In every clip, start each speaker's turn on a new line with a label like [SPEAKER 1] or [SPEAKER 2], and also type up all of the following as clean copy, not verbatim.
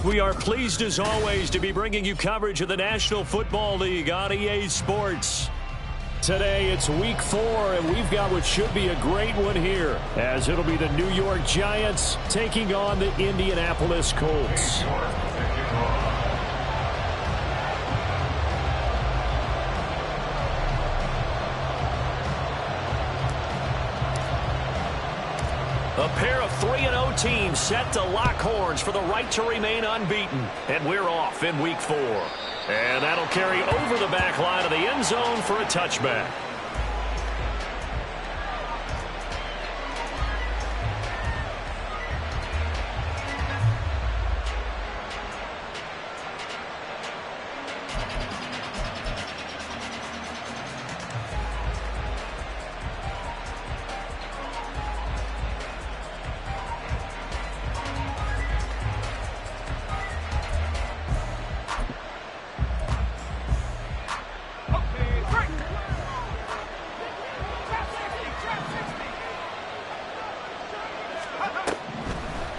[SPEAKER 1] We are pleased as always to be bringing you coverage of the National Football League on EA Sports. Today it's week 4 and we've got what should be a great one here, as it'll be the New York Giants taking on the Indianapolis Colts. A pair of 3-0 teams set to lock horns for the right to remain unbeaten. And we're off in week 4. And that'll carry over the back line of the end zone for a touchback.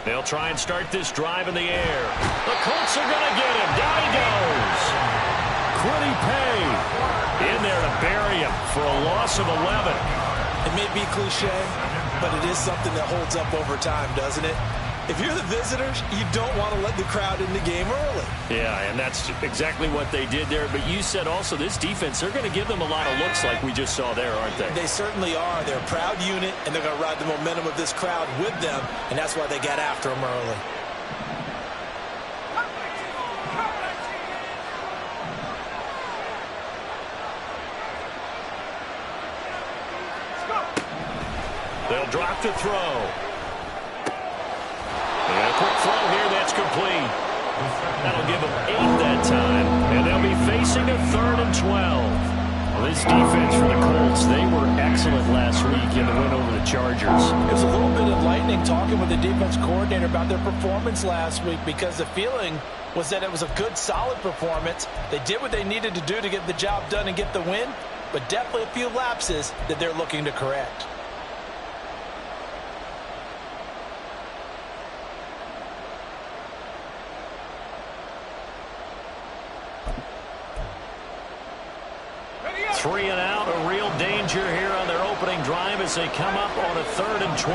[SPEAKER 1] They'll try and start this drive in the air. The Colts are going to get him. Down he goes. Quiddy Pay in there to bury him for a loss of 11.
[SPEAKER 2] It may be cliche, but it is something that holds up over time, doesn't it? If you're the visitors, you don't want to let the crowd in the game early.
[SPEAKER 1] Yeah, and that's exactly what they did there. But you said also this defense, they're going to give them a lot of looks like we just saw there, aren't they?
[SPEAKER 2] They certainly are. They're a proud unit, and they're going to ride the momentum of this crowd with them, and that's why they got after them early.
[SPEAKER 1] They'll drop to throw. And a quick throw here, that's complete. That'll give them 8 that time, and they'll be facing a 3rd and 12. Well, this defense for the Colts, they were excellent last week in the win over the Chargers.
[SPEAKER 2] It was a little bit enlightening talking with the defense coordinator about their performance last week, because the feeling was that it was a good, solid performance. They did what they needed to do to get the job done and get the win, but definitely a few lapses that they're looking to correct.
[SPEAKER 1] Three and out, a real danger here on their opening drive as they come up on a 3rd and 12.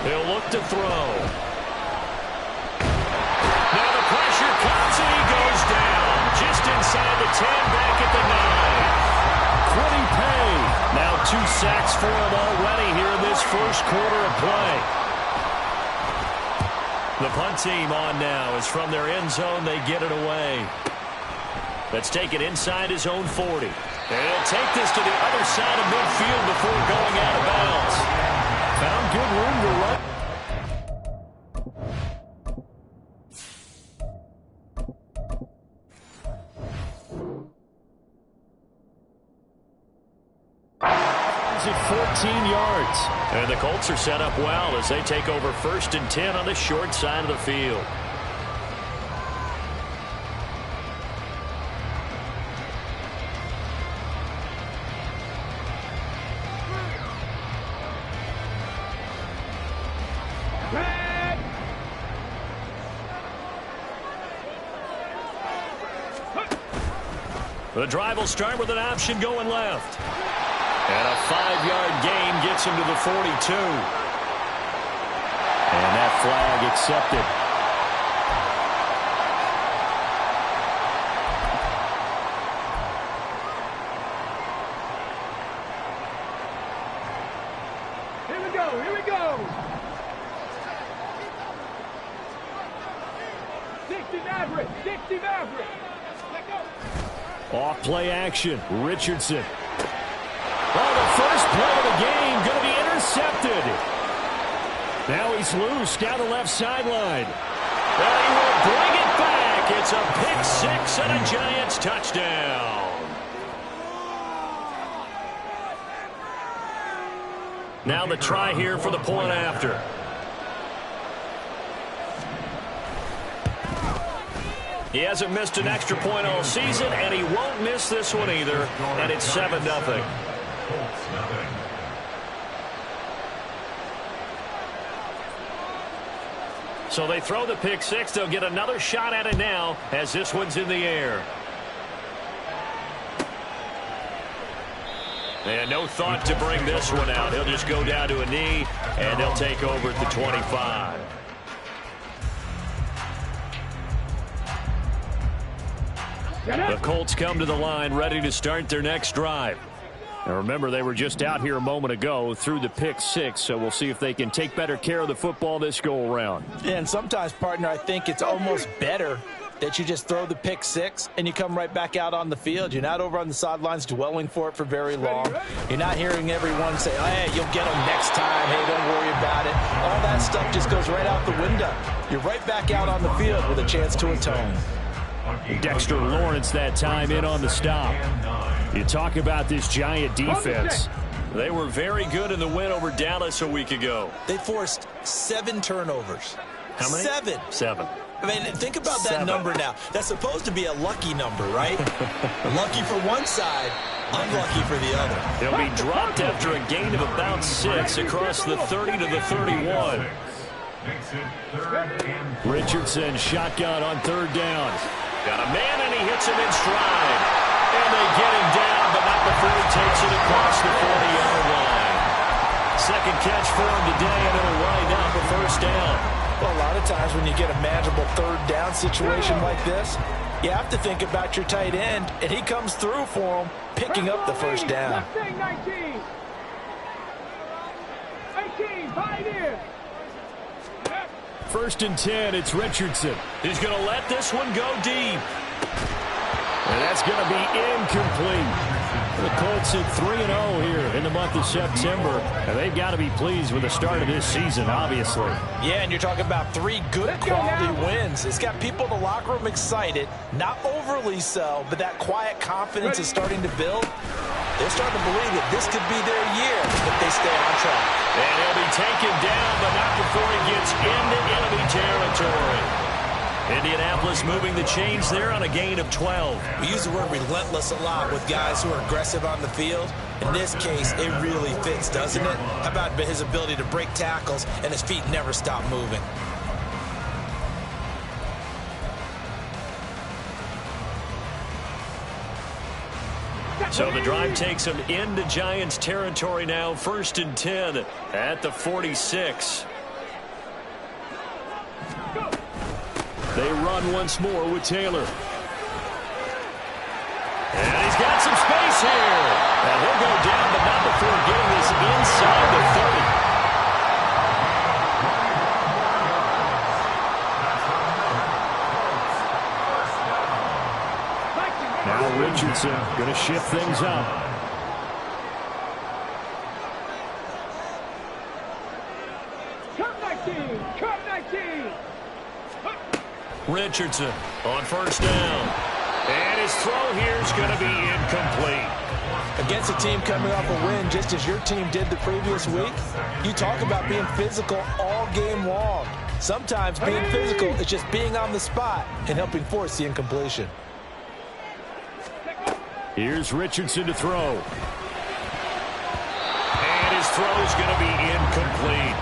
[SPEAKER 1] He'll look to throw. Now the pressure comes and he goes down. Just inside the 10, back at the 9. Quiddy Pay. Now 2 sacks for him already here in this first quarter of play. The punt team on now is from their end zone. They get it away. Let's take it inside his own 40. And he'll take this to the other side of midfield before going out of bounds. Found good room to run. At 14 yards. And the Colts are set up well as they take over 1st and 10 on the short side of the field. The drive will start with an option going left. And a 5-yard gain gets him to the 42. And that flag accepted.
[SPEAKER 3] Here we go, here we go. 60 Maverick, 60 Maverick. Let go.
[SPEAKER 1] Off play action, Richardson. Oh, the first play of the game going to be intercepted. Now he's loose down the left sideline. And he will bring it back. It's a pick 6 and a Giants touchdown. Now the try here for the point after. He hasn't missed an extra point all season, and he won't miss this one either. And it's 7-0. So they throw the pick six. They'll get another shot at it now as this one's in the air. And no thought to bring this one out. He'll just go down to a knee, and they'll take over at the 25. The Colts come to the line ready to start their next drive. Now remember, they were just out here a moment ago through the pick six, so we'll see if they can take better care of the football this go around.
[SPEAKER 2] Yeah, and sometimes, partner, I think it's almost better that you just throw the pick six and you come right back out on the field. You're not over on the sidelines dwelling for it for very long. You're not hearing everyone say, oh, hey, you'll get them next time. Hey, don't worry about it. All that stuff just goes right out the window. You're right back out on the field with a chance to atone.
[SPEAKER 1] Dexter Lawrence that time in on the stop. You talk about this Giant defense. They were very good in the win over Dallas a week ago.
[SPEAKER 2] They forced 7 turnovers.
[SPEAKER 1] How many?
[SPEAKER 2] 7. I mean, think about that number now. That's supposed to be a lucky number, right? Lucky for one side, unlucky for the other.
[SPEAKER 1] He'll be dropped after a gain of about 6 across the 30 to the 31. Richardson shotgun on third down. Got a man, and he hits him in stride. And they get him down, but not before he takes it across the 40-yard line. Second catch for him today, and it'll wind up a first down.
[SPEAKER 2] Well, a lot of times when you get a manageable third down situation like this, you have to think about your tight end, and he comes through for him, picking up the first down.
[SPEAKER 3] 19. 18, pioneer.
[SPEAKER 1] First and 10, it's Richardson. He's going to let this one go deep. And that's going to be incomplete. The Colts at 3-0 here in the month of September. And they've got to be pleased with the start of this season, obviously.
[SPEAKER 2] Yeah, and you're talking about 3 good quality wins. It's got people in the locker room excited, not overly so, but that quiet confidence is starting to build. They're starting to believe that this could be their year if they stay on track.
[SPEAKER 1] And he'll be taken down, but not before he gets into enemy territory. Indianapolis moving the chains there on a gain of 12.
[SPEAKER 2] We use the word relentless a lot with guys who are aggressive on the field. In this case, it really fits, doesn't it? How about his ability to break tackles and his feet never stop moving?
[SPEAKER 1] So the drive takes them into Giants territory now. First and 10 at the 46. They run once more with Taylor. And he's got some space here. And he'll go down, but not before getting this inside the 30. Now Richardson going to shift things up.
[SPEAKER 3] Cut 19. Cut 19.
[SPEAKER 1] Richardson on first down. And his throw here is going to be incomplete.
[SPEAKER 2] Against a team coming off a win, just as your team did the previous week, you talk about being physical all game long. Sometimes being physical is just being on the spot and helping force the incompletion.
[SPEAKER 1] Here's Richardson to throw. And his throw is going to be incomplete.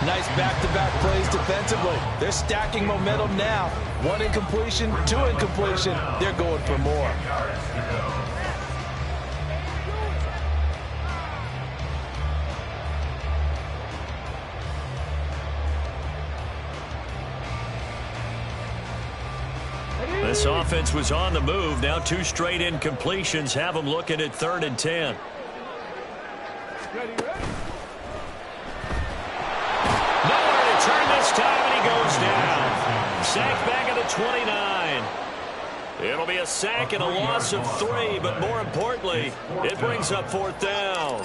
[SPEAKER 2] Nice back-to-back plays defensively. They're stacking momentum now. 1 incompletion, 2 incompletion. They're going for more.
[SPEAKER 1] This offense was on the move. Now 2 straight incompletions have them looking at 3rd and 10. Nowhere to turn this time, and he goes down. Sacked back at the 29. It'll be a sack and a loss of 3, but more importantly, it brings up 4th down.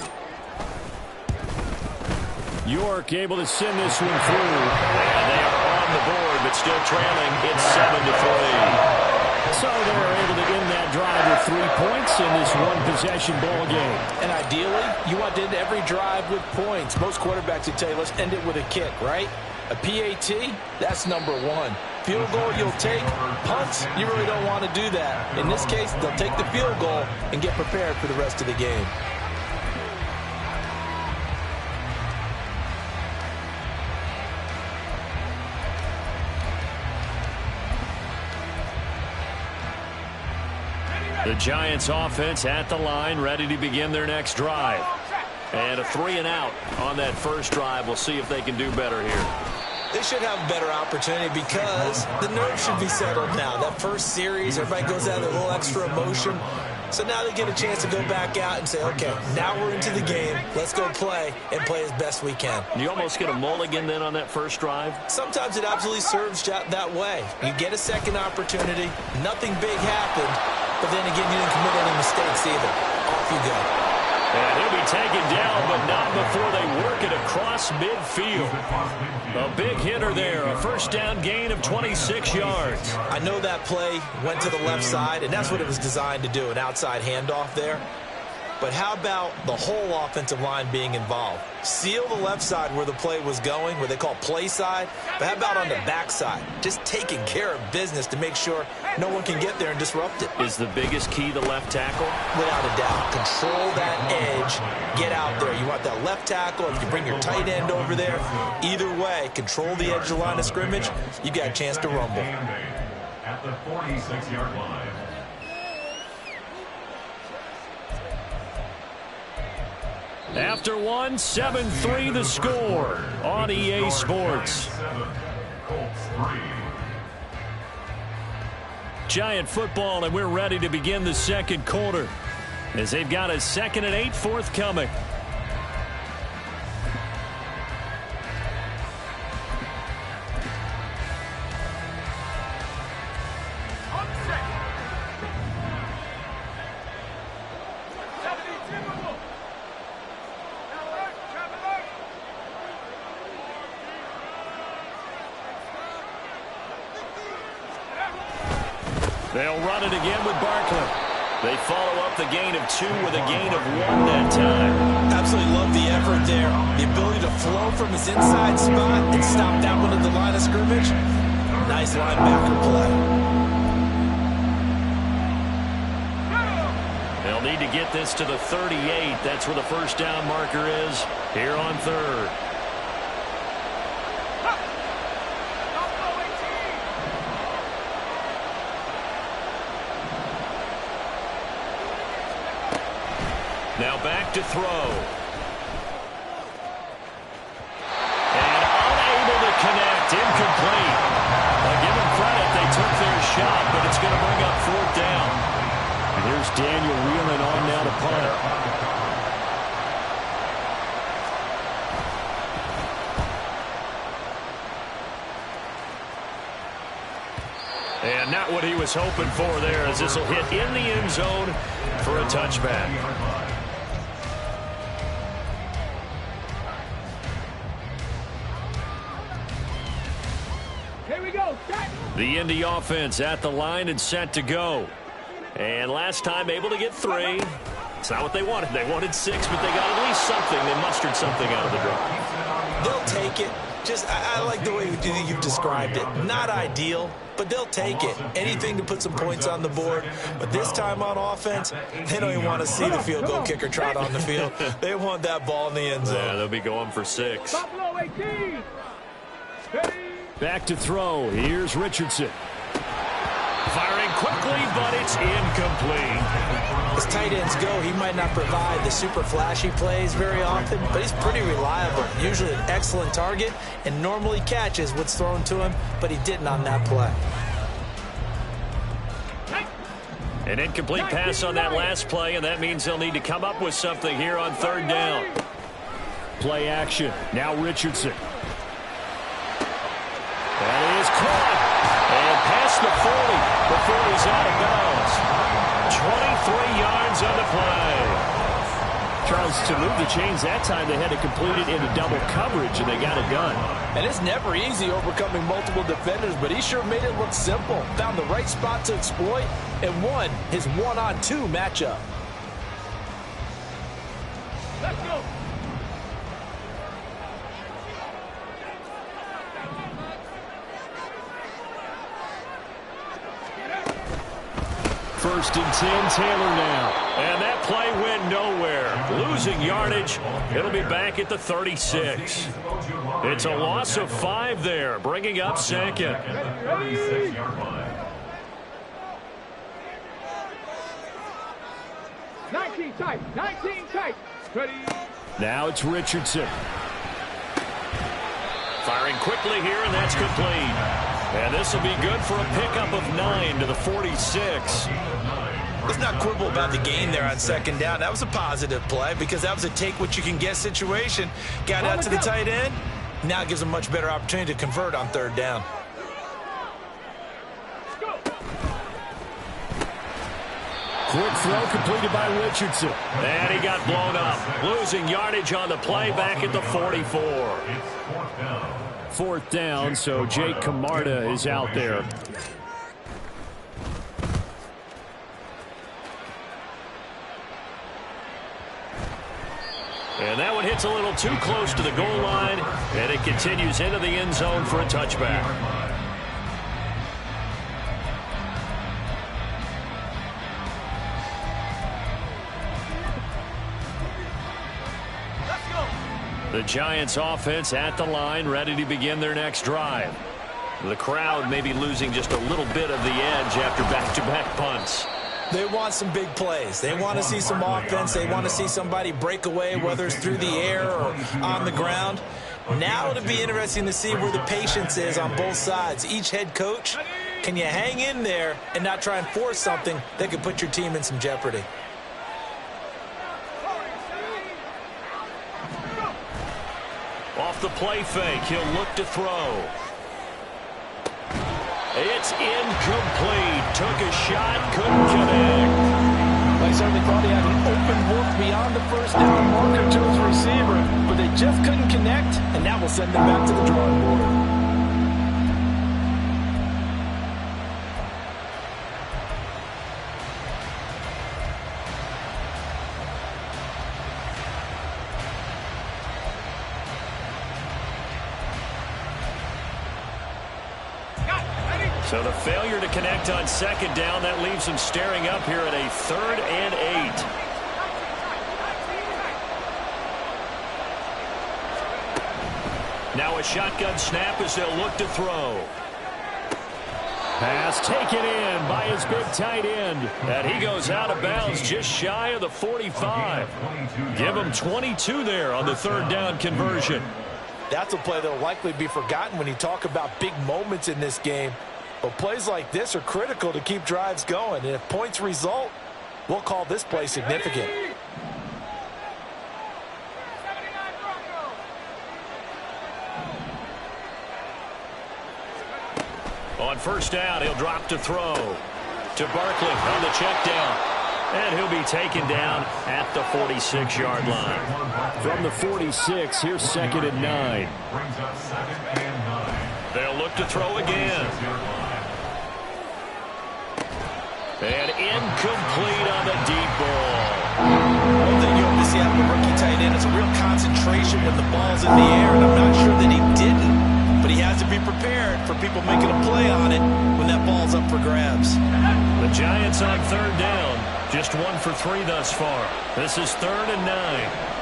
[SPEAKER 1] York able to send this one through. And they are on the board, but still trailing. It's 7-3. So they're able to end that drive with 3 points in this one-possession ball game.
[SPEAKER 2] And ideally, you want to end every drive with points. Most quarterbacks would tell you, let's end it with a kick, right? A PAT, that's number 1. Field goal you'll take. Punts, you really don't want to do that. In this case, they'll take the field goal and get prepared for the rest of the game.
[SPEAKER 1] The Giants offense at the line, ready to begin their next drive. And a 3-and-out on that first drive. We'll see if they can do better here.
[SPEAKER 2] They should have a better opportunity because the nerves should be settled now. That first series, everybody goes out with a little extra emotion. So now they get a chance to go back out and say, okay, now we're into the game. Let's go play and play as best we can.
[SPEAKER 1] You almost get a mulligan then on that first drive?
[SPEAKER 2] Sometimes it absolutely serves that way. You get a second opportunity. Nothing big happened. But then again, you didn't commit any mistakes either. Off you go.
[SPEAKER 1] And he'll be taken down, but not before they work it across midfield. A big hitter there, a first down gain of 26 yards.
[SPEAKER 2] I know that play went to the left side, and that's what it was designed to do, an outside handoff there. But how about the whole offensive line being involved? Seal the left side where the play was going, where they call play side. But how about on the back side? Just taking care of business to make sure no one can get there and disrupt it.
[SPEAKER 1] Is the biggest key the left tackle?
[SPEAKER 2] Without a doubt. Control that edge. Get out there. You want that left tackle. If you bring your tight end over there, either way, control the edge of the line of scrimmage, you got a chance to rumble.
[SPEAKER 4] At the 46-yard line.
[SPEAKER 1] After one, 7-3 the score on EA Sports. Giant football, and we're ready to begin the second quarter as they've got a 2nd and 8 forthcoming. They'll run it again with Barkley. They follow up the gain of 2 with a gain of 1 that time.
[SPEAKER 2] Absolutely love the effort there. The ability to flow from his inside spot and stop that one at the line of scrimmage. Nice linebacker play.
[SPEAKER 1] They'll need to get this to the 38. That's where the first down marker is here on 3rd. Now back to throw. And unable to connect. Incomplete. Give them credit. They took their shot, but it's going to bring up 4th down. And here's Daniel Wheeling on now to punt. And not what he was hoping for there, as this will hit in the end zone for a touchback. The Indy offense at the line and set to go. And last time able to get 3. It's not what they wanted. They wanted 6, but they got at least something. They mustered something out of the drive.
[SPEAKER 2] They'll take it. I like the way you've described it. Not ideal, but they'll take it. Anything to put some points on the board. But this time on offense, they don't even want to see the field goal kicker trot on the field. They want that ball in the end zone.
[SPEAKER 1] Yeah, they'll be going for 6.
[SPEAKER 3] Buffalo 18.
[SPEAKER 1] Back to throw. Here's Richardson. Firing quickly, but it's incomplete.
[SPEAKER 2] As tight ends go, he might not provide the super flashy plays very often, but he's pretty reliable. Usually an excellent target, and normally catches what's thrown to him, but he didn't on that play.
[SPEAKER 1] An incomplete pass on that last play, and that means they'll need to come up with something here on 3rd down. Play action. Now Richardson. That is caught. And past the 40 before he's out of bounds. 23 yards on the play. Charles, to move the chains that time, they had to complete it into double coverage, and they got it done.
[SPEAKER 2] And it's never easy overcoming multiple defenders, but he sure made it look simple. Found the right spot to exploit and won his 1-on-2 matchup.
[SPEAKER 3] Let's go.
[SPEAKER 1] First and 10, Taylor now. And that play went nowhere. Losing yardage. It'll be back at the 36. It's a loss of 5 there, bringing up 2nd.
[SPEAKER 3] 19 tight. 19 tight. Ready.
[SPEAKER 1] Now it's Richardson. Firing quickly here, and that's complete. And this will be good for a pickup of 9 to the 46.
[SPEAKER 2] Let's not quibble about the gain there on second down. That was a positive play because that was a take-what-you-can-get situation. Got out to the tight end. Now it gives them much better opportunity to convert on third down.
[SPEAKER 1] Quick throw completed by Richardson. And he got blown up. Losing yardage on the play back at the 44. Fourth down, so Jake Camarda is out there. And that one hits a little too close to the goal line, and it continues into the end zone for a touchback. The Giants offense at the line, ready to begin their next drive. The crowd may be losing just a little bit of the edge after back-to-back punts.
[SPEAKER 2] They want some big plays. They want to see some offense. They want to see somebody break away, whether it's through the air or on the ground. Now it'll be interesting to see where the patience is on both sides. Each head coach, can you hang in there and not try and force something that could put your team in some jeopardy?
[SPEAKER 1] Off the play fake, he'll look to throw. It's incomplete. Took a shot, couldn't connect.
[SPEAKER 2] I certainly thought he had an open look beyond the first down marker to his receiver, but they just couldn't connect, and that will send them back to the drawing board.
[SPEAKER 1] So the failure to connect on second down, that leaves him staring up here at a 3rd and 8. Now a shotgun snap as they'll look to throw. Pass taken in by his big tight end. And he goes out of bounds just shy of the 45. Give him 22 there on the 3rd down conversion.
[SPEAKER 2] That's a play that will likely be forgotten when you talk about big moments in this game. But plays like this are critical to keep drives going. And if points result, we'll call this play significant.
[SPEAKER 1] On first down, he'll drop to throw. To Barkley on the check down. And he'll be taken down at the 46-yard line. From the 46, here's 2nd and 9. They'll look to throw again. And incomplete on the deep ball.
[SPEAKER 2] One thing you hope to see out of a rookie tight end is a real concentration when the ball's in the air, and I'm not sure that he didn't, but he has to be prepared for people making a play on it when that ball's up for grabs.
[SPEAKER 1] The Giants on 3rd down, just 1 for 3 thus far. This is 3rd and 9.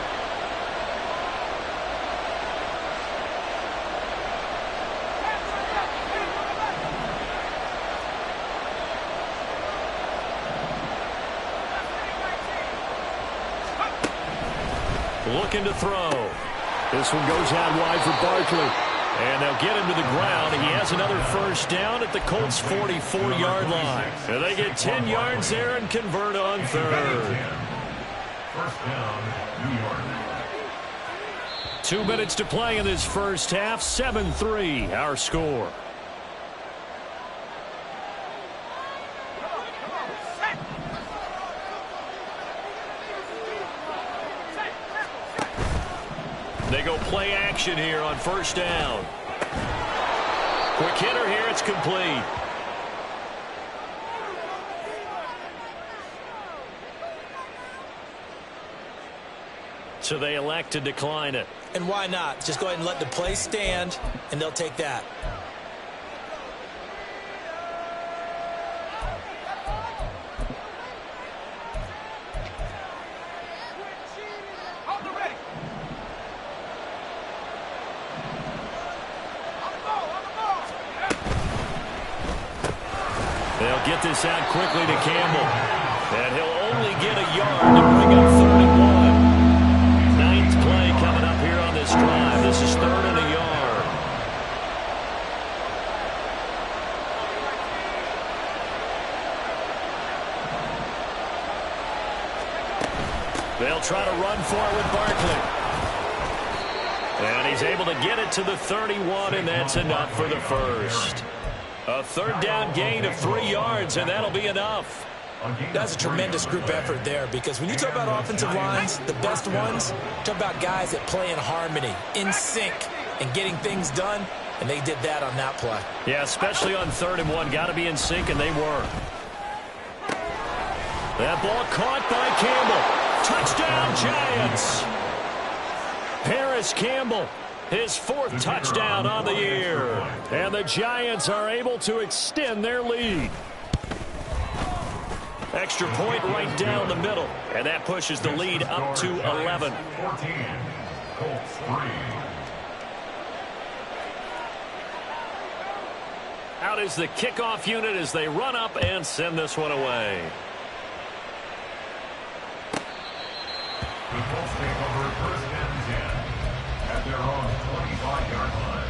[SPEAKER 1] Looking to throw. This one goes out wide for Barkley. And they'll get him to the ground. He has another first down at the Colts' 44-yard line. And they get 10 yards there and convert on 3rd.
[SPEAKER 4] First down, New York.
[SPEAKER 1] 2 minutes to play in this first half. 7-3, our score. They go play action here on first down. Quick hitter here, it's complete. So they elect to decline it.
[SPEAKER 2] And why not? Just go ahead and let the play stand, and they'll take that.
[SPEAKER 1] They'll get this out quickly to Campbell. And he'll only get a yard yard to bring up 3rd and 1. Ninth play coming up here on this drive. This is 3rd and a yard. They'll try to run for it with Barkley. And he's able to get it to the 31, and that's enough for the first. A 3rd down gain of 3 yards, and that'll be enough.
[SPEAKER 2] That's a tremendous group effort there, because when you talk about offensive lines, the best ones, talk about guys that play in harmony, in sync, and getting things done, and they did that on that play.
[SPEAKER 1] Yeah, especially on 3rd and 1. Got to be in sync, and they were. That ball caught by Campbell. Touchdown, Giants. Harris Campbell, his 4th touchdown on the year. And the Giants are able to extend their lead. Extra point right down the middle. And that pushes the lead up to 11.
[SPEAKER 4] 14. Colts 3.
[SPEAKER 1] Out is the kickoff unit as they run up and send this one away.
[SPEAKER 4] The Colts take over 1st and 10 at their own 25-yard line.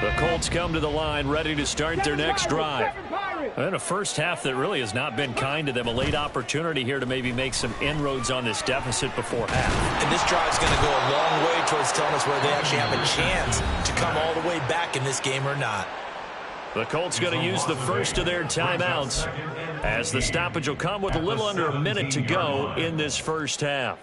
[SPEAKER 1] The Colts come to the line ready to start their next drive. And a first half that really has not been kind to them. A late opportunity here to maybe make some inroads on this deficit before half.
[SPEAKER 2] And this drive's going to go a long way towards telling us whether they actually have a chance to come all the way back in this game or not.
[SPEAKER 1] The Colts going to use the first of their timeouts as the stoppage will come with a little under a minute to go in this first half.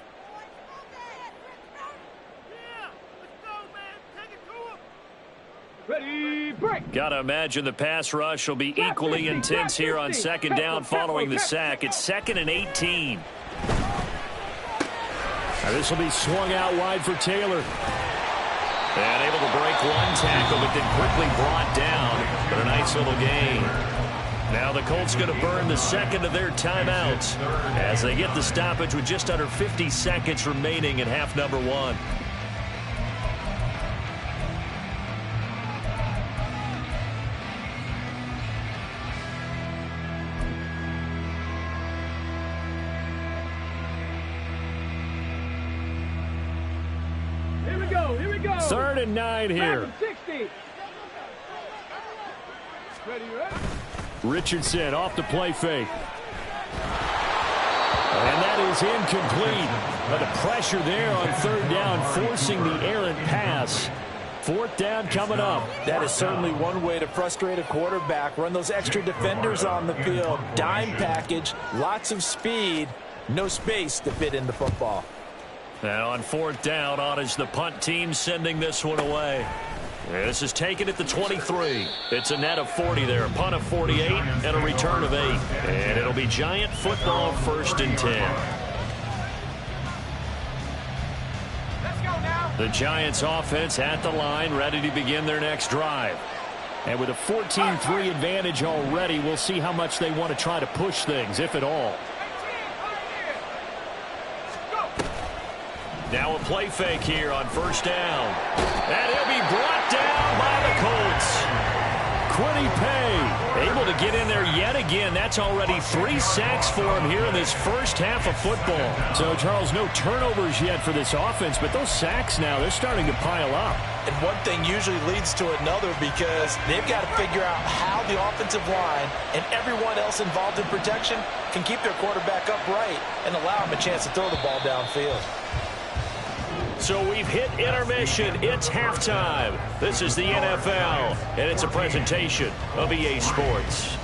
[SPEAKER 3] Ready, break.
[SPEAKER 1] Got to imagine the pass rush will be equally intense here on 2nd down following the sack. It's 2nd and 18. Now this will be swung out wide for Taylor. And able to break one tackle, but then quickly brought down. But a nice little gain. Now the Colts going to burn the 2nd of their timeouts as they get the stoppage with just under 50 seconds remaining in half number 1.
[SPEAKER 3] Here we go.
[SPEAKER 1] 3rd and 9 here.
[SPEAKER 3] 60. Ready.
[SPEAKER 1] Richardson off the play fake. And that is incomplete. But the pressure there on 3rd down, forcing the errant pass. 4th down coming up.
[SPEAKER 2] That is certainly one way to frustrate a quarterback. Run those extra defenders on the field. Dime package, lots of speed, no space to fit in the football.
[SPEAKER 1] Now on 4th down, on is the punt team sending this one away. This is taken at the 23. It's a net of 40 there. A punt of 48 and a return of 8. And it'll be Giant football 1st and 10.
[SPEAKER 3] Let's go now.
[SPEAKER 1] The Giants offense at the line, ready to begin their next drive. And with a 14-3 advantage already, we'll see how much they want to try to push things, if at all. Now a play fake here on 1st down. And he'll be brought down by the Colts. Quiddy Pay able to get in there yet again. That's already 3 sacks for him here in this first half of football. So, Charles, no turnovers yet for this offense, but those sacks now, they're starting to pile up.
[SPEAKER 2] And one thing usually leads to another because they've got to figure out how the offensive line and everyone else involved in protection can keep their quarterback upright and allow him a chance to throw the ball downfield.
[SPEAKER 1] So we've hit intermission. It's halftime. This is the NFL, and it's a presentation of EA Sports.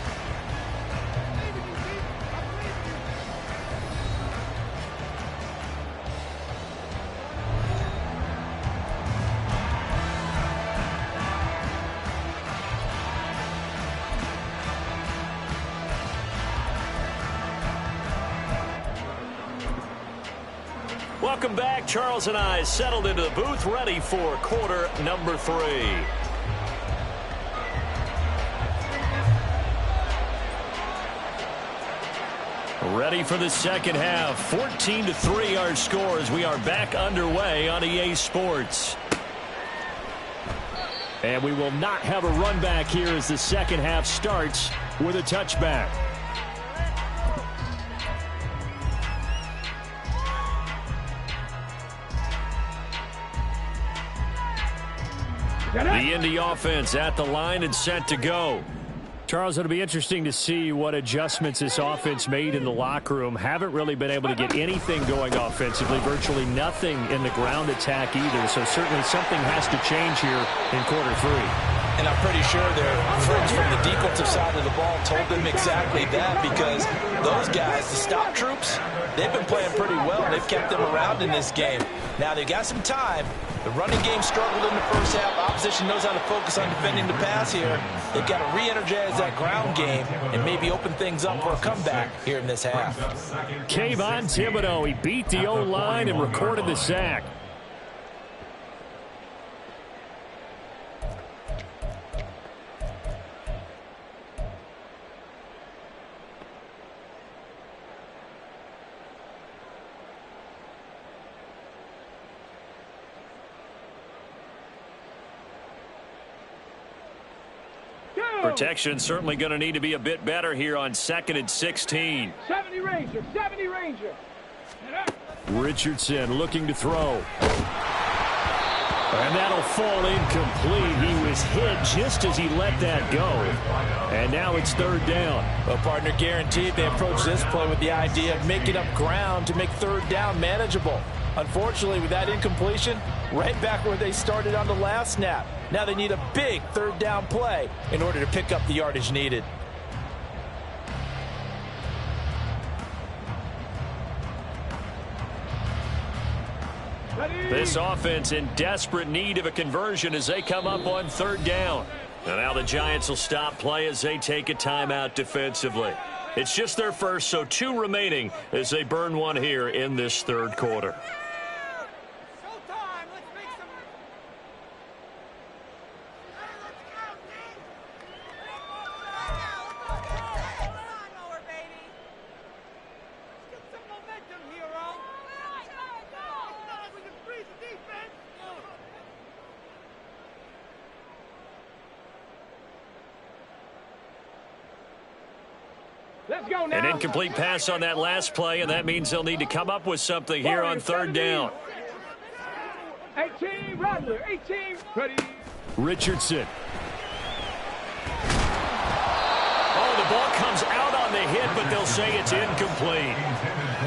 [SPEAKER 1] Welcome back. Charles and I settled into the booth, ready for quarter number 3. Ready for the second half. 14-3 our score as we are back underway on EA Sports. And we will not have a run back here as the second half starts with a touchback. The Indy offense at the line and set to go. Charles, it'll be interesting to see what adjustments this offense made in the locker room. Haven't really been able to get anything going offensively, virtually nothing in the ground attack either. So certainly something has to change here in quarter three.
[SPEAKER 2] And I'm pretty sure their friends from the defensive side of the ball told them exactly that, because those guys, the stop troops, they've been playing pretty well. They've kept them around in this game. Now they've got some time. The running game struggled in the first half. Opposition knows how to focus on defending the pass here. They've got to re-energize that ground game and maybe open things up for a comeback here in this half.
[SPEAKER 1] Kayvon Thibodeau, he beat the O-line and recorded the sack. Protection certainly going to need to be a bit better here on 2nd and 16.
[SPEAKER 3] 70 Ranger, 70 Ranger.
[SPEAKER 1] Richardson looking to throw. And that'll fall incomplete. He was hit just as he let that go. And now it's 3rd down.
[SPEAKER 2] Well, partner, guaranteed they approach this play with the idea of making up ground to make 3rd down manageable. Unfortunately, with that incompletion, right back where they started on the last snap. Now they need a big 3rd down play in order to pick up the yardage needed.
[SPEAKER 1] This offense in desperate need of a conversion as they come up on 3rd down. And now the Giants will stop play as they take a timeout defensively. It's just their first, so 2 remaining as they burn one here in this 3rd quarter. An incomplete pass on that last play, and that means they'll need to come up with something here on 3rd down.
[SPEAKER 3] 18, Rattler, 18, ready.
[SPEAKER 1] Richardson. Oh, the ball comes out on the hit, but they'll say it's incomplete.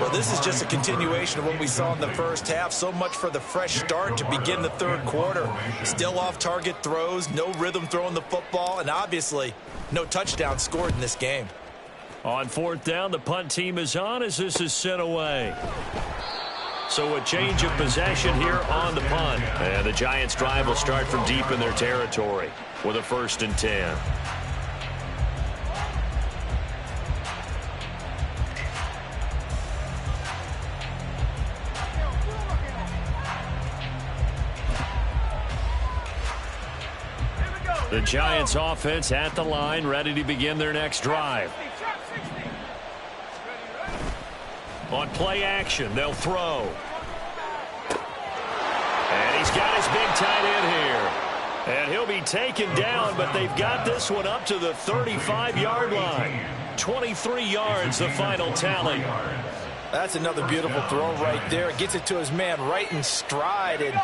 [SPEAKER 2] Well, this is just a continuation of what we saw in the first half. So much for the fresh start to begin the 3rd quarter. Still off-target throws, no rhythm throwing the football, and obviously no touchdown scored in this game.
[SPEAKER 1] On 4th down, the punt team is on as this is sent away. So a change of possession here on the punt. And the Giants' drive will start from deep in their territory with a 1st and 10. The Giants' offense at the line, ready to begin their next drive. On play action, they'll throw. And he's got his big tight end here. And he'll be taken down, but they've got this one up to the 35-yard line. 23 yards, the final tally.
[SPEAKER 2] That's another beautiful throw right there. It gets it to his man right in stride. And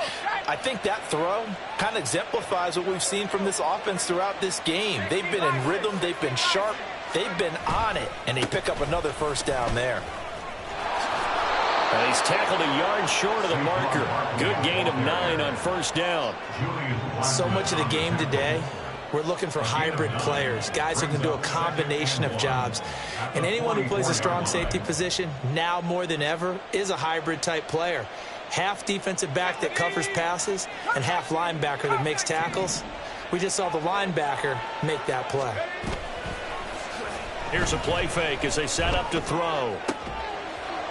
[SPEAKER 2] I think that throw kind of exemplifies what we've seen from this offense throughout this game. They've been in rhythm. They've been sharp. They've been on it. And they pick up another 1st down there.
[SPEAKER 1] And he's tackled a yard short of the marker. Good gain of 9 on 1st down.
[SPEAKER 2] So much of the game today, we're looking for hybrid players, guys who can do a combination of jobs. And anyone who plays a strong safety position, now more than ever, is a hybrid type player. Half defensive back that covers passes and half linebacker that makes tackles. We just saw the linebacker make that play.
[SPEAKER 1] Here's a play fake as they set up to throw.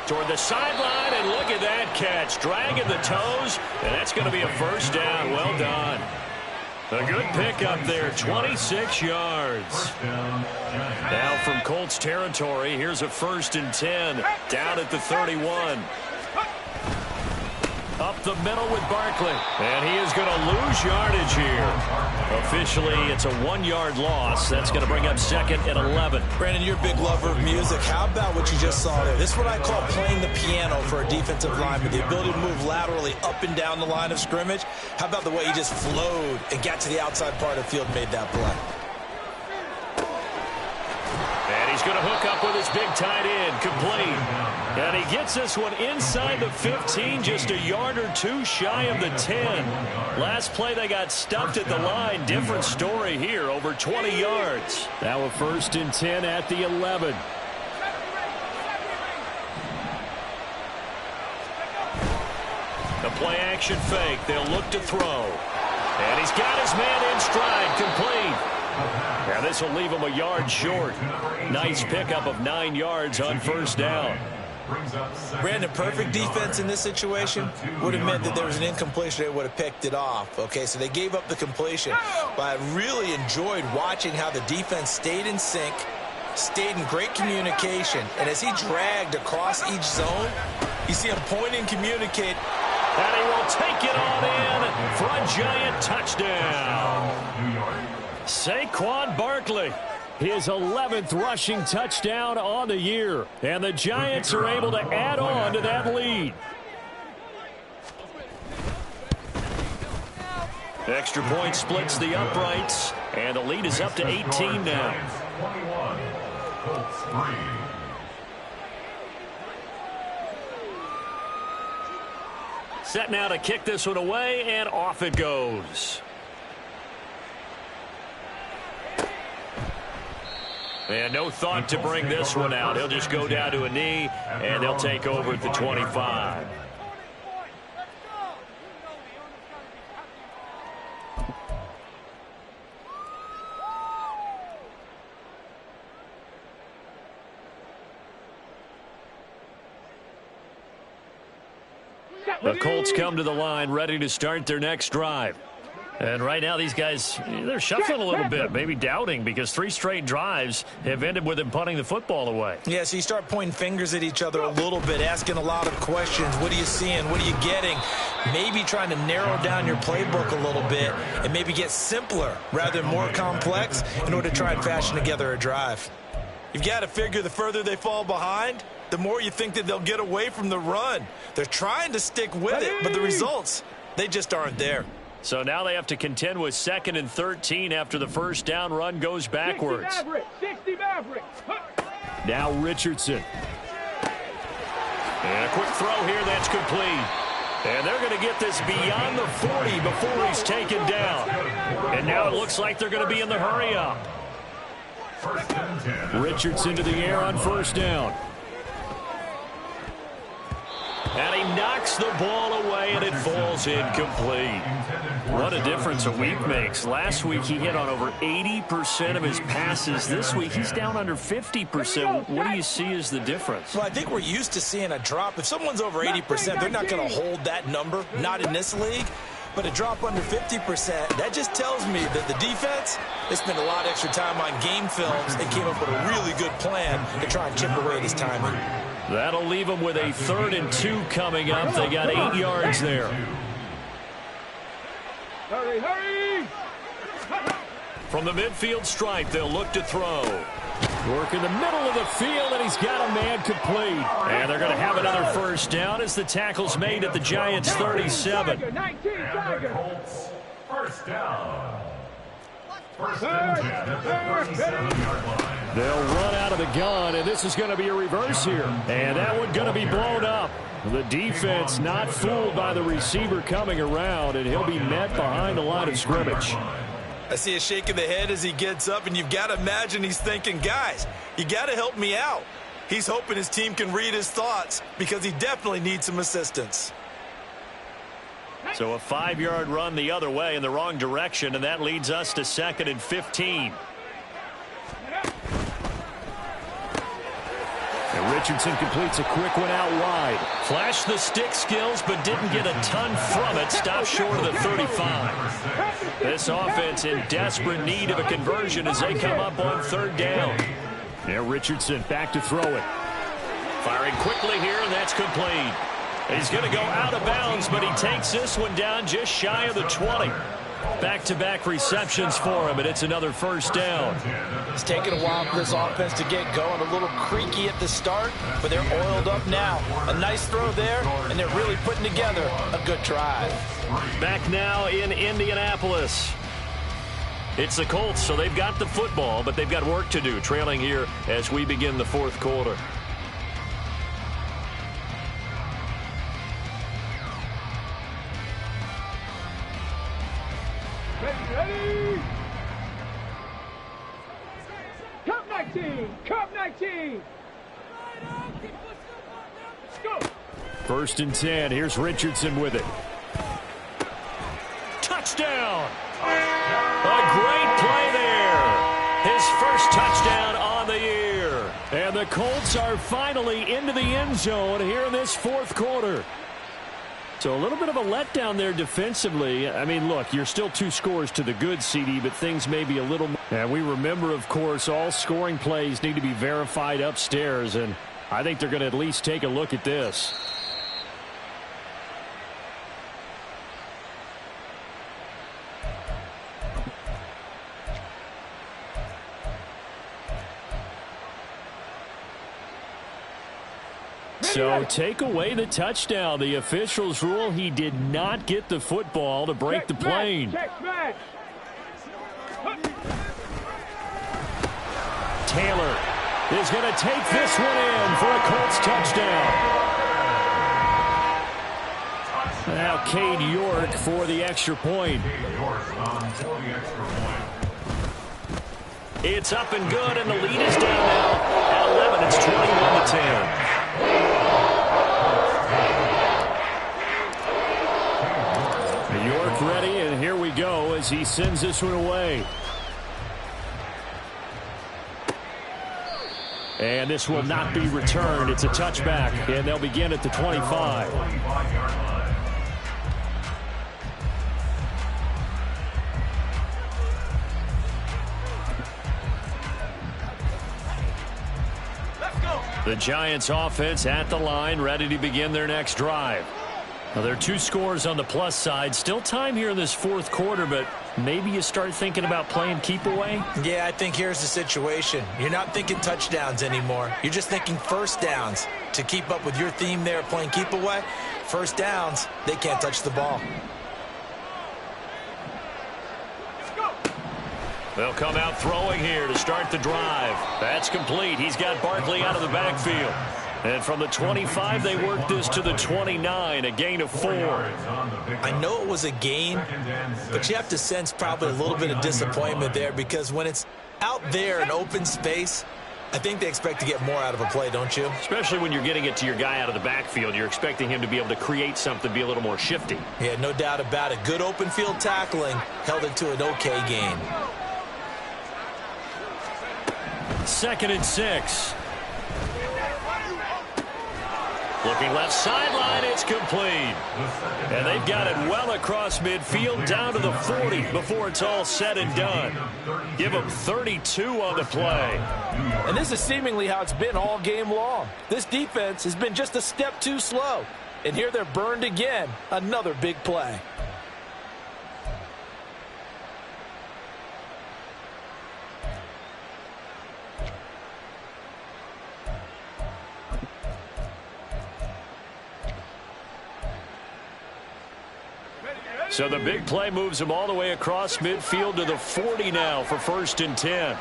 [SPEAKER 1] Toward the sideline, and look at that catch. Dragging the toes, and that's going to be a 1st down. Well done. A good pickup there, 26 yards. Now from Colts territory, here's a 1st and 10 down at the 31. Up the middle with Barkley. And he is going to lose yardage here. Officially, it's a 1-yard loss. That's going to bring up second and 11.
[SPEAKER 2] Brandon, you're a big lover of music. How about what you just saw there? This is what I call playing the piano for a defensive lineman. The ability to move laterally up and down the line of scrimmage. How about the way he just flowed and got to the outside part of the field and made that play?
[SPEAKER 1] And he's going to hook up with his big tight end, complete. And he gets this one inside the 15, just a yard or two shy of the 10. Last play they got stuffed at the line. Different story here, over 20 yards. Now a 1st and 10 at the 11. The play action fake. They'll look to throw. And he's got his man in stride, complete. Yeah, this will leave him a yard short. Nice pickup of 9 yards on 1st down.
[SPEAKER 2] Brandon, perfect defense in this situation would have meant that there was an incompletion. They would have picked it off. Okay, so they gave up the completion. But I really enjoyed watching how the defense stayed in sync, stayed in great communication. And as he dragged across each zone, you see him point and communicate.
[SPEAKER 1] And he will take it on in for a giant touchdown. Saquon Barkley, his 11th rushing touchdown on the year. And the Giants are able to add on to that lead. Extra point splits the uprights. And the lead is up to 18 now. Set now to kick this one away, and off it goes. And no thought to bring this one out. He'll just go down to a knee, and they'll take over at the 25. The Colts come to the line, ready to start their next drive. And right now, these guys, they're shuffling a little bit, maybe doubting, because 3 straight drives have ended with them punting the football away.
[SPEAKER 2] Yeah, so you start pointing fingers at each other a little bit, asking a lot of questions. What are you seeing? What are you getting? Maybe trying to narrow down your playbook a little bit and maybe get simpler rather than more complex in order to try and fashion together a drive. You've got to figure the further they fall behind, the more you think that they'll get away from the run. They're trying to stick with it, but the results, they just aren't there.
[SPEAKER 1] So now they have to contend with 2nd and 13 after the 1st down run goes backwards.
[SPEAKER 3] 60 Maverick.
[SPEAKER 1] Now Richardson. And a quick throw here, that's complete. And they're going to get this beyond the 40 before he's taken down. And now it looks like they're going to be in the hurry up. Richardson to the air on 1st down. And he knocks the ball away, and it falls incomplete. What a difference a week makes. Last week, he hit on over 80% of his passes. This week, he's down under 50%. What do you see as the difference?
[SPEAKER 2] Well, I think we're used to seeing a drop. If someone's over 80%, they're not going to hold that number, not in this league. But a drop under 50%, that just tells me that the defense, they spent a lot of extra time on game films and came up with a really good plan to try and chip away at his timing.
[SPEAKER 1] That'll leave them with a 3rd and 2 coming up. They got 8 yards there.
[SPEAKER 3] Hurry, hurry!
[SPEAKER 1] From the midfield stripe, they'll look to throw. Work in the middle of the field, and he's got a man complete. And they're going to have another 1st down as the tackle's made at the Giants' 37.
[SPEAKER 3] 19, Tiger.
[SPEAKER 4] Colts, 1st down. 1st and 10 at the 37-yard line.
[SPEAKER 1] They'll run out of the gun, and this is going to be a reverse here. And that one's going to be blown up. The defense not fooled by the receiver coming around, and he'll be met behind the line of scrimmage.
[SPEAKER 2] I see a shake of the head as he gets up, and you've got to imagine he's thinking, guys, you got to help me out. He's hoping his team can read his thoughts because he definitely needs some assistance.
[SPEAKER 1] So a 5-yard run the other way in the wrong direction, and that leads us to 2nd and 15. And Richardson completes a quick one out wide. Flashed the stick skills, but didn't get a ton from it. Stopped short of the 35. This offense in desperate need of a conversion as they come up on 3rd down. Now Richardson back to throw it. Firing quickly here, and that's complete. He's going to go out of bounds, but he takes this one down just shy of the 20. Back-to-back receptions for him, and it's another first down.
[SPEAKER 2] It's taken a while for this offense to get going. A little creaky at the start, but they're oiled up now. A nice throw there, and they're really putting together a good drive.
[SPEAKER 1] Back now in Indianapolis. It's the Colts, so they've got the football, but they've got work to do, trailing here as we begin the fourth quarter.
[SPEAKER 3] Ready? Cup 19! Cup 19! Let's go!
[SPEAKER 1] First and 10. Here's Richardson with it. Touchdown! A great play there. His first touchdown on the year. And the Colts are finally into the end zone here in this fourth quarter. So a little bit of a letdown there defensively. I mean, look, you're still 2 scores to the good, CD, but things may be a little more. And we remember, of course, all scoring plays need to be verified upstairs, and I think they're going to at least take a look at this. So take away the touchdown. The officials rule he did not get the football to break the plane. Taylor is going to take this one in for a Colts touchdown. Now Cade York for the extra point. It's up and good, and the lead is down now at 11. It's 21-10. York ready, and here we go as he sends this one away. And this will not be returned. It's a touchback, and they'll begin at the 25. The Giants offense at the line, ready to begin their next drive. Now, there are 2 scores on the plus side. Still time here in this fourth quarter, but maybe you start thinking about playing keep away?
[SPEAKER 2] Yeah, I think here's the situation. You're not thinking touchdowns anymore. You're just thinking first downs. To keep up with your theme there, playing keep away, first downs, they can't touch the ball.
[SPEAKER 1] They'll come out throwing here to start the drive. That's complete. He's got Barkley out of the backfield. And from the 25, they work this to the 29, a gain of 4.
[SPEAKER 2] I know it was a gain, but you have to sense probably a little bit of disappointment there, because when it's out there in open space, I think they expect to get more out of a play, don't you?
[SPEAKER 1] Especially when you're getting it to your guy out of the backfield. You're expecting him to be able to create something, be a little more shifty.
[SPEAKER 2] Yeah, no doubt about it. Good open field tackling held it to an okay gain.
[SPEAKER 1] 2nd and 6. Looking left sideline, it's complete. And they've got it well across midfield down to the 40 before it's all said and done. Give them 32 on the play.
[SPEAKER 2] And this is seemingly how it's been all game long. This defense has been just a step too slow. And here they're burned again. Another big play.
[SPEAKER 1] So the big play moves him all the way across midfield to the 40 now for 1st and 10.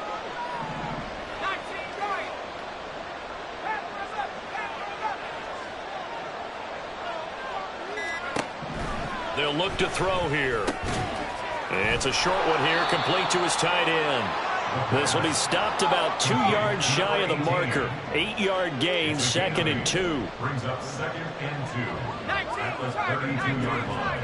[SPEAKER 1] They'll look to throw here. And it's a short one here, complete to his tight end. This will be stopped about 2 yards shy of the marker. 8-yard gain, 2nd and 2.
[SPEAKER 4] Brings up 2nd and 2 at the 32-yard line.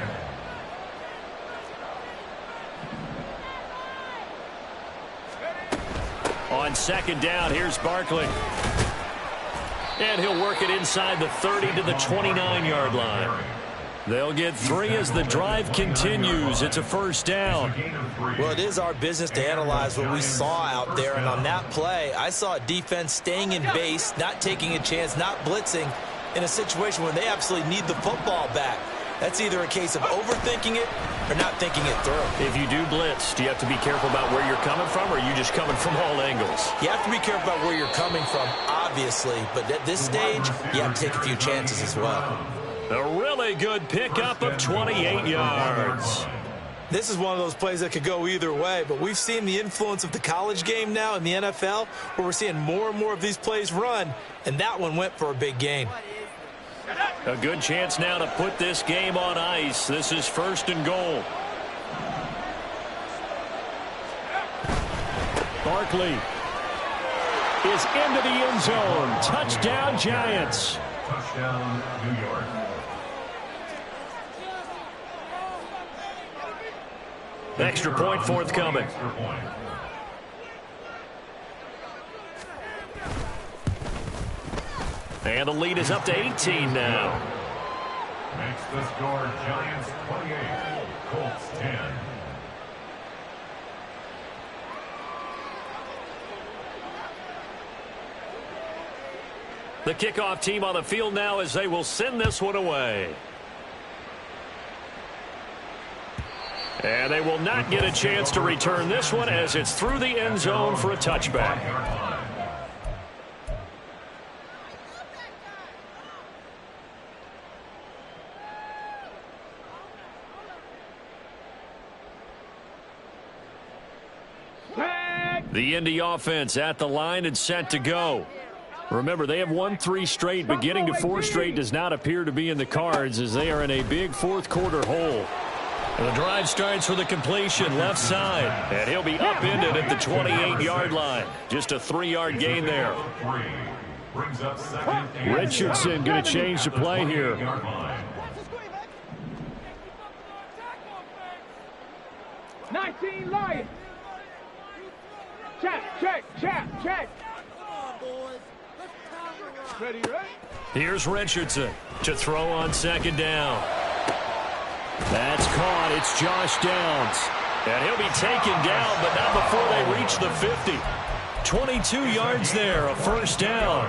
[SPEAKER 1] On 2nd down, here's Barkley. And he'll work it inside the 30 to the 29-yard line. They'll get 3 as the drive continues. It's a 1st down.
[SPEAKER 2] Well, it is our business to analyze what we saw out there. And on that play, I saw a defense staying in base, not taking a chance, not blitzing, in a situation where they absolutely need the football back. That's either a case of overthinking it or not thinking it through.
[SPEAKER 1] If you do blitz, do you have to be careful about where you're coming from, or are you just coming from all angles?
[SPEAKER 2] You have to be careful about where you're coming from, obviously, but at this stage, you have to take a few chances as well.
[SPEAKER 1] A really good pickup of 28 yards.
[SPEAKER 2] This is one of those plays that could go either way, but we've seen the influence of the college game now in the NFL, where we're seeing more and more of these plays run, and that one went for a big gain.
[SPEAKER 1] A good chance now to put this game on ice. This is 1st and goal. Barkley is into the end zone. Touchdown, Giants.
[SPEAKER 4] Touchdown, New York.
[SPEAKER 1] Extra point forthcoming.
[SPEAKER 4] Extra point.
[SPEAKER 1] And the lead is up to 18 now.
[SPEAKER 4] Makes the score Giants 28, Colts 10.
[SPEAKER 1] The kickoff team on the field now as they will send this one away. And they will not get a chance to return this one as it's through the end zone for a touchback. The Indy offense at the line and set to go. Remember, they have won 3 straight, but getting to 4 straight does not appear to be in the cards as they are in a big 4th quarter hole. And the drive starts with a completion left side, and he'll be upended at the 28-yard line. Just a 3-yard gain there. Richardson going to change the play here.
[SPEAKER 3] 19 Lions. Check. Ready, right?
[SPEAKER 1] Here's Richardson to throw on 2nd down. That's caught. It's Josh Downs. And he'll be taken down, but not before they reach the 50. 22 yards there, a 1st down.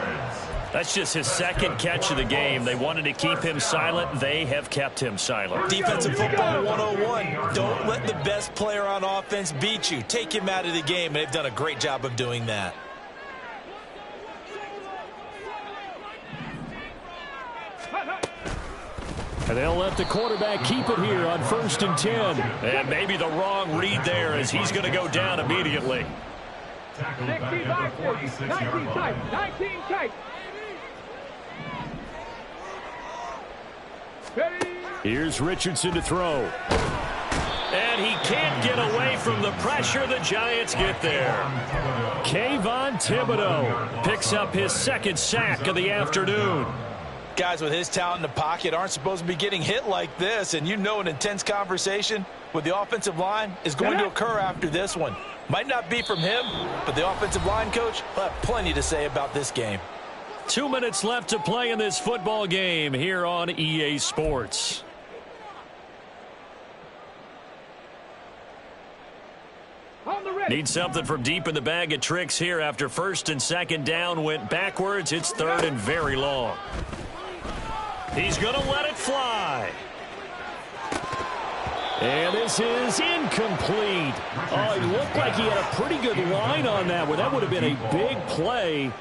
[SPEAKER 1] That's just his 2nd catch of the game. They wanted to keep him silent. They have kept him silent.
[SPEAKER 2] Defensive football 101. Don't let the best player on offense beat you. Take him out of the game, and they've done a great job of doing that.
[SPEAKER 1] And they'll let the quarterback keep it here on 1st and 10. And maybe the wrong read there as he's going to go down immediately.
[SPEAKER 3] 19 tight.
[SPEAKER 1] Here's Richardson to throw. And he can't get away from the pressure. The Giants get there. Kayvon Thibodeau picks up his 2nd sack of the afternoon.
[SPEAKER 2] Guys with his talent in the pocket aren't supposed to be getting hit like this, and you know an intense conversation with the offensive line is going to occur after this one. Might not be from him, but the offensive line coach will have plenty to say about this game.
[SPEAKER 1] 2 minutes left to play in this football game here on EA Sports. Need something from deep in the bag of tricks here after 1st and 2nd down went backwards. It's 3rd and very long. He's going to let it fly. And this is incomplete. Oh, he looked like he had a pretty good line on that one. That would have been a big play,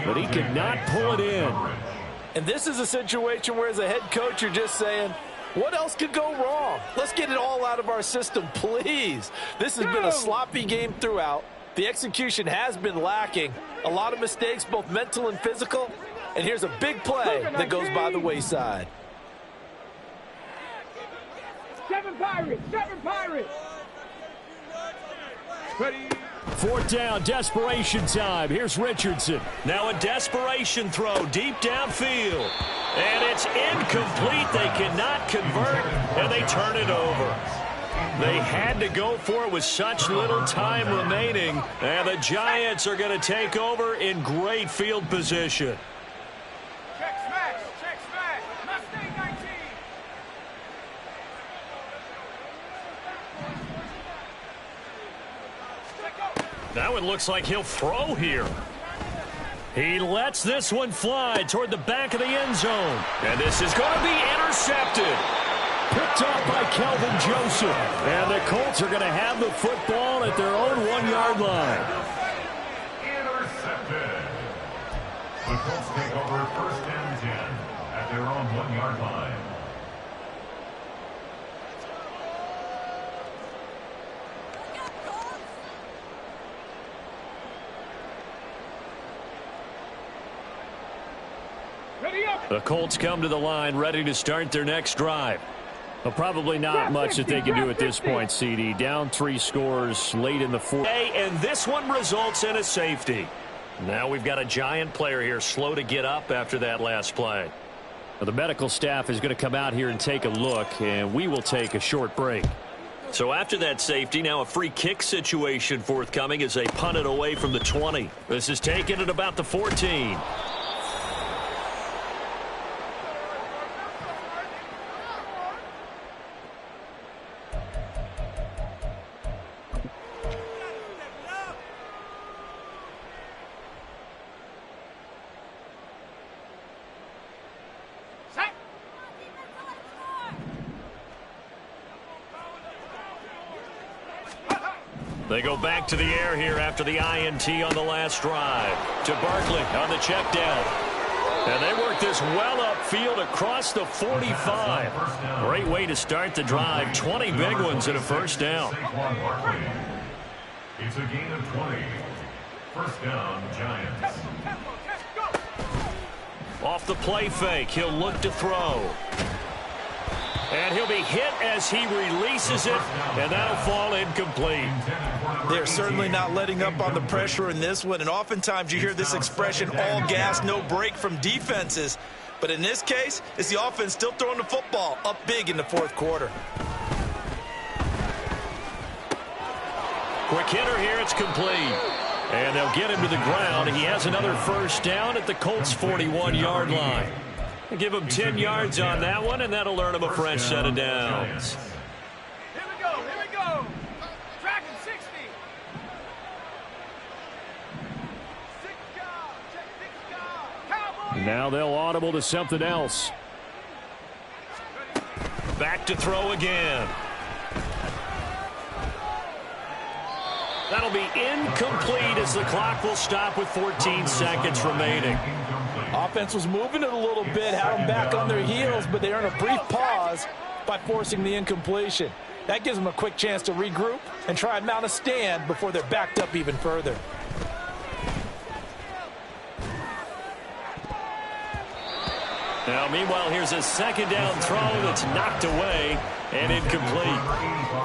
[SPEAKER 1] but he could not pull it in.
[SPEAKER 2] And this is a situation where as a head coach you're just saying, what else could go wrong? Let's get it all out of our system, please. This has been a sloppy game throughout. The execution has been lacking. A lot of mistakes, both mental and physical. And here's a big play that goes by the wayside.
[SPEAKER 3] 7 Pirates. Ready.
[SPEAKER 1] 4th down, desperation time. Here's Richardson. Now a desperation throw deep downfield. And it's incomplete. They cannot convert, and they turn it over. They had to go for it with such little time remaining, and the Giants are going to take over in great field position.
[SPEAKER 3] Check smash. Mustang 19.
[SPEAKER 1] That one looks like he'll throw here. He lets this one fly toward the back of the end zone. And this is going to be intercepted. Picked off by Kelvin Joseph. And the Colts are going to have the football at their own 1-yard line.
[SPEAKER 4] Intercepted. The Colts take over 1st and 10 at their own 1-yard line.
[SPEAKER 1] The Colts come to the line ready to start their next drive. Well, probably not much that they can do at this point, CD. Down 3 scores late in the fourth. And this one results in a safety. Now we've got a Giant player here slow to get up after that last play. Well, the medical staff is going to come out here and take a look, and we will take a short break. So after that safety, now a free kick situation forthcoming as they punt it away from the 20. This is taken at about the 14. They go back to the air here after the INT on the last drive. To Barkley on the check down. And they work this well upfield across the 45. Great way to start the drive. 20 big ones and a first down.
[SPEAKER 4] It's a gain of 20. First down, Giants.
[SPEAKER 1] Off the play fake, he'll look to throw. And he'll be hit as he releases it, and that'll fall incomplete.
[SPEAKER 2] They're certainly not letting up on the pressure in this one, and oftentimes you hear this expression, all gas, no break from defenses. But in this case, it's the offense still throwing the football up big in the fourth quarter.
[SPEAKER 1] Quick hitter here, it's complete. And they'll get him to the ground. He has another first down at the Colts' 41-yard line. Give him 10 yards on that one, and that'll earn him a fresh set of downs.
[SPEAKER 3] Here we go, here we go. Tracking 60. 6 guard, check 6 guard. Cowboy.
[SPEAKER 1] Now they'll audible to something else. Back to throw again. That'll be incomplete as the clock will stop with 14 seconds remaining.
[SPEAKER 2] Offense was moving it a little bit, had them back on their heels, but they earn a brief pause by forcing the incompletion. That gives them a quick chance to regroup and try and mount a stand before they're backed up even further.
[SPEAKER 1] Now, meanwhile, here's a second down throw that's knocked away and incomplete.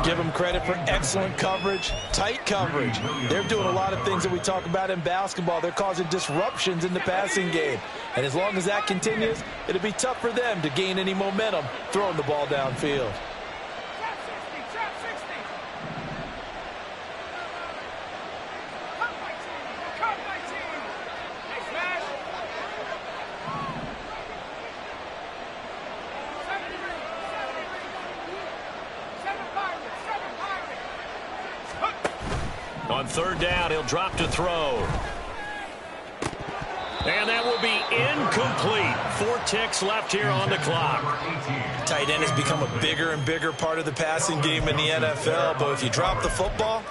[SPEAKER 2] Give them credit for excellent coverage, tight coverage. They're doing a lot of things that we talk about in basketball. They're causing disruptions in the passing game. And as long as that continues, it'll be tough for them to gain any momentum throwing the ball downfield.
[SPEAKER 3] Trap 60, trap 60. Cut 19, cut 19. Hey, smash. 7 Pirates, 7 Pirates.
[SPEAKER 1] On third down, he'll drop to throw. And that will be incomplete. 4 ticks left here on the clock.
[SPEAKER 2] Tight end has become a bigger and bigger part of the passing game in the NFL, but if you drop the football,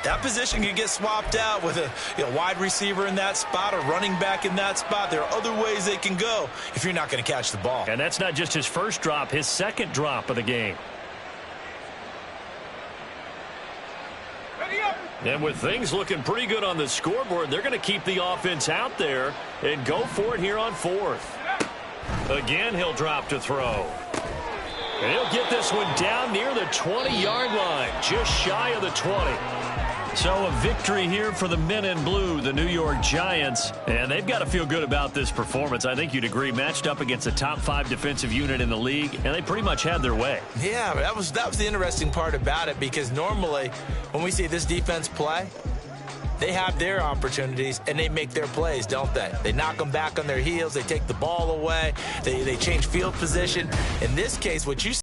[SPEAKER 2] that position can get swapped out with a wide receiver in that spot, a running back in that spot. There are other ways they can go if you're not going to catch the ball.
[SPEAKER 1] And that's not just his first drop, his second drop of the game.
[SPEAKER 3] Ready up.
[SPEAKER 1] And with things looking pretty good on the scoreboard, they're going to keep the offense out there and go for it here on fourth. Again, he'll drop to throw. And he'll get this one down near the 20-yard line, just shy of the 20. So a victory here for the men in blue, the New York Giants. And they've got to feel good about this performance. I think you'd agree, matched up against a top 5 defensive unit in the league, and they pretty much had their way.
[SPEAKER 2] Yeah, that was the interesting part about it, because normally when we see this defense play, they have their opportunities and they make their plays, don't they? They knock them back on their heels. They take the ball away. They change field position. In this case, what you